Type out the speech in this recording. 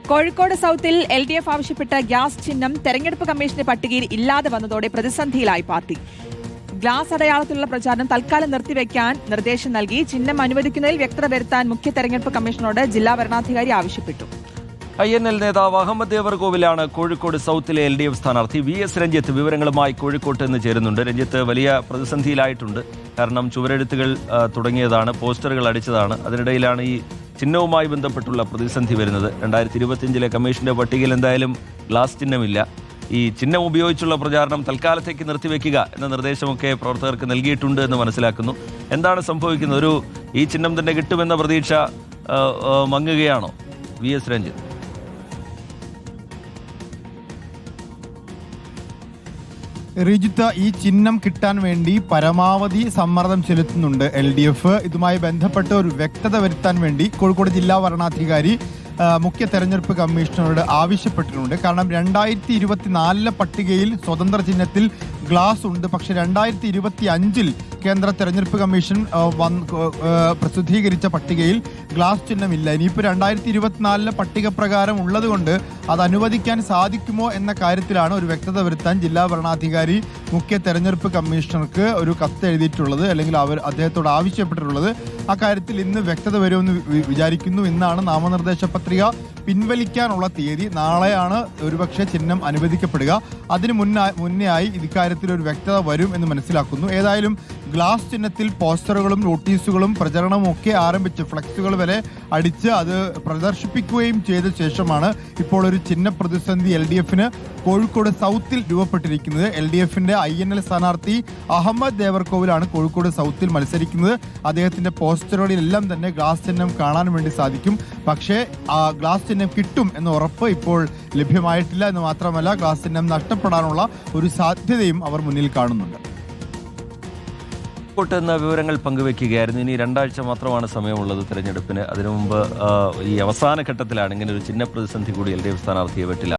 Kozhikode സൗത്തിൽ LDF ആവശ്യപ്പെട്ട gas ചിഹ്നം തെരഞ്ഞെടുപ്പ് കമ്മീഷന്റെ പട്ടികയിൽ ഇല്ലാതെ വന്നതോടെ പ്രതിസന്ധിയിലായി പാർട്ടി. ഗ്ലാസ് അടയാളത്തിലുള്ള പ്രചാരണം തൽക്കാലം നിർത്തിവെക്കാൻ നിർദ്ദേശം നൽകി. ചിഹ്നം അനുവദിക്കുന്നതിൽ വ്യക്തത വരുത്താൻ മുഖ്യ തെരഞ്ഞെടുപ്പ് കമ്മീഷനോട് ജില്ലാ വരണാധികാരി ആവശ്യപ്പെട്ടു. INL നേതാവ് അഹമ്മദ് ദേവർകോവിലാണ് കോഴിക്കോട് സൗത്തിലെ LDF സ്ഥാനാർത്ഥി. VS രഞ്ജിത്ത് വിവരങ്ങളുമായി കോഴിക്കോട്ട് നിന്ന് ചേരുന്നുണ്ട്. രഞ്ജിത്ത്, വലിയ പ്രതിസന്ധിയിലായിട്ടുണ്ട്. കാരണം ചുവരെഴുത്തുകൾ തുടങ്ങിയതാണ്, പോസ്റ്ററുകൾ അടിച്ചതാണ്. അതിനിടയിലാണ് ഈ ചിഹ്നവുമായി ബന്ധപ്പെട്ടുള്ള പ്രതിസന്ധി വരുന്നത്. 2025 കമ്മീഷന്റെ പട്ടികയിൽ എന്തായാലും ഗ്ലാസ് ചിഹ്നമില്ല. ഈ ചിഹ്നം ഉപയോഗിച്ചുള്ള പ്രചാരണം തൽക്കാലത്തേക്ക് നിർത്തിവെക്കുക എന്ന നിർദ്ദേശമൊക്കെ പ്രവർത്തകർക്ക് നൽകിയിട്ടുണ്ട് എന്ന് മനസ്സിലാക്കുന്നു. എന്താണ് സംഭവിക്കുന്നത്? ഈ ചിഹ്നം തന്നെ കിട്ടുമെന്ന പ്രതീക്ഷ മങ്ങുകയാണോ? VS രഞ്ജിത്ത്. റിജിത്ത്, ഈ ചിഹ്നം കിട്ടാൻ വേണ്ടി പരമാവധി സമ്മർദ്ദം ചെലുത്തുന്നുണ്ട് LDF. ഇതുമായി ബന്ധപ്പെട്ട് ഒരു വ്യക്തത വരുത്താൻ വേണ്ടി കോഴിക്കോട് ജില്ലാ വരണാധികാരി മുഖ്യ തെരഞ്ഞെടുപ്പ് കമ്മീഷണറോട് ആവശ്യപ്പെട്ടിട്ടുണ്ട്. കാരണം 2024 പട്ടികയിൽ സ്വതന്ത്ര ചിഹ്നത്തിൽ ഗ്ലാസ് ഉണ്ട്. പക്ഷെ 2025 കേന്ദ്ര തെരഞ്ഞെടുപ്പ് കമ്മീഷൻ പ്രസിദ്ധീകരിച്ച പട്ടികയിൽ ഗ്ലാസ് ചിഹ്നമില്ല. ഇനിയിപ്പോൾ 2024 പട്ടിക പ്രകാരം ഉള്ളതുകൊണ്ട് അത് അനുവദിക്കാൻ സാധിക്കുമോ എന്ന കാര്യത്തിലാണ് ഒരു വ്യക്തത വരുത്താൻ ജില്ലാ ഭരണാധികാരി മുഖ്യ തെരഞ്ഞെടുപ്പ് കമ്മീഷണർക്ക് ഒരു കത്ത് എഴുതിയിട്ടുള്ളത്, അല്ലെങ്കിൽ അദ്ദേഹത്തോട് ആവശ്യപ്പെട്ടിട്ടുള്ളത്. അക്കാര്യത്തിൽ ഇന്ന് വ്യക്തത വരുമെന്ന് വിചാരിക്കുന്നു. ഇന്നാണ് നാമനിർദ്ദേശ പത്രിക പിൻവലിക്കാനുള്ള തീയതി. നാളെയാണ് ഒരുപക്ഷെ ചിഹ്നം അനുവദിക്കപ്പെടുക. അതിന് മുന്നേ ആയി ഇക്കാര്യത്തിൽ ഒരു വ്യക്തത വരും എന്ന് മനസ്സിലാക്കുന്നു. ഏതായാലും ഗ്ലാസ് ചിഹ്നത്തിൽ പോസ്റ്ററുകളും നോട്ടീസുകളും പ്രചരണവും ഒക്കെ ആരംഭിച്ച് ഫ്ലെക്സുകൾ വരെ അടിച്ച് അത് പ്രദർശിപ്പിക്കുകയും ചെയ്ത ശേഷമാണ് ഇപ്പോൾ ഒരു ചിഹ്ന പ്രതിസന്ധി LDFന് കോഴിക്കോട് സൗത്തിൽ രൂപപ്പെട്ടിരിക്കുന്നത്. LDFന്റെ INL സ്ഥാനാർത്ഥി അഹമ്മദ് ദേവർകോവിലാണ് കോഴിക്കോട് സൗത്തിൽ മത്സരിക്കുന്നത്. അദ്ദേഹത്തിന്റെ പോസ്റ്ററുകളിലെല്ലാം തന്നെ ഗ്ലാസ് ചിഹ്നം കാണാൻ വേണ്ടി സാധിക്കും. പക്ഷേ ഗ്ലാസ് ചിഹ്നം കിട്ടും എന്ന ഉറപ്പ് ഇപ്പോൾ ലഭ്യമായിട്ടില്ല. എന്ന് മാത്രമല്ല, ഗ്ലാസ് ചിഹ്നം നഷ്ടപ്പെടാനുള്ള ഒരു സാധ്യതയും അവർ മുന്നിൽ കാണുന്നുണ്ട്. എന്ന വിവരങ്ങൾ പങ്കുവെക്കുകയായിരുന്നു. ഇനി 2 ആഴ്ച മാത്രമാണ് സമയമുള്ളത് തെരഞ്ഞെടുപ്പിന്. അതിനു മുമ്പ് ഈ അവസാന ഘട്ടത്തിലാണ് ഇങ്ങനെ ഒരു ചിഹ്ന പ്രതിസന്ധി കൂടി LDF സ്ഥാനാർത്ഥിയെ വെട്ടിലാക്കുന്നത്.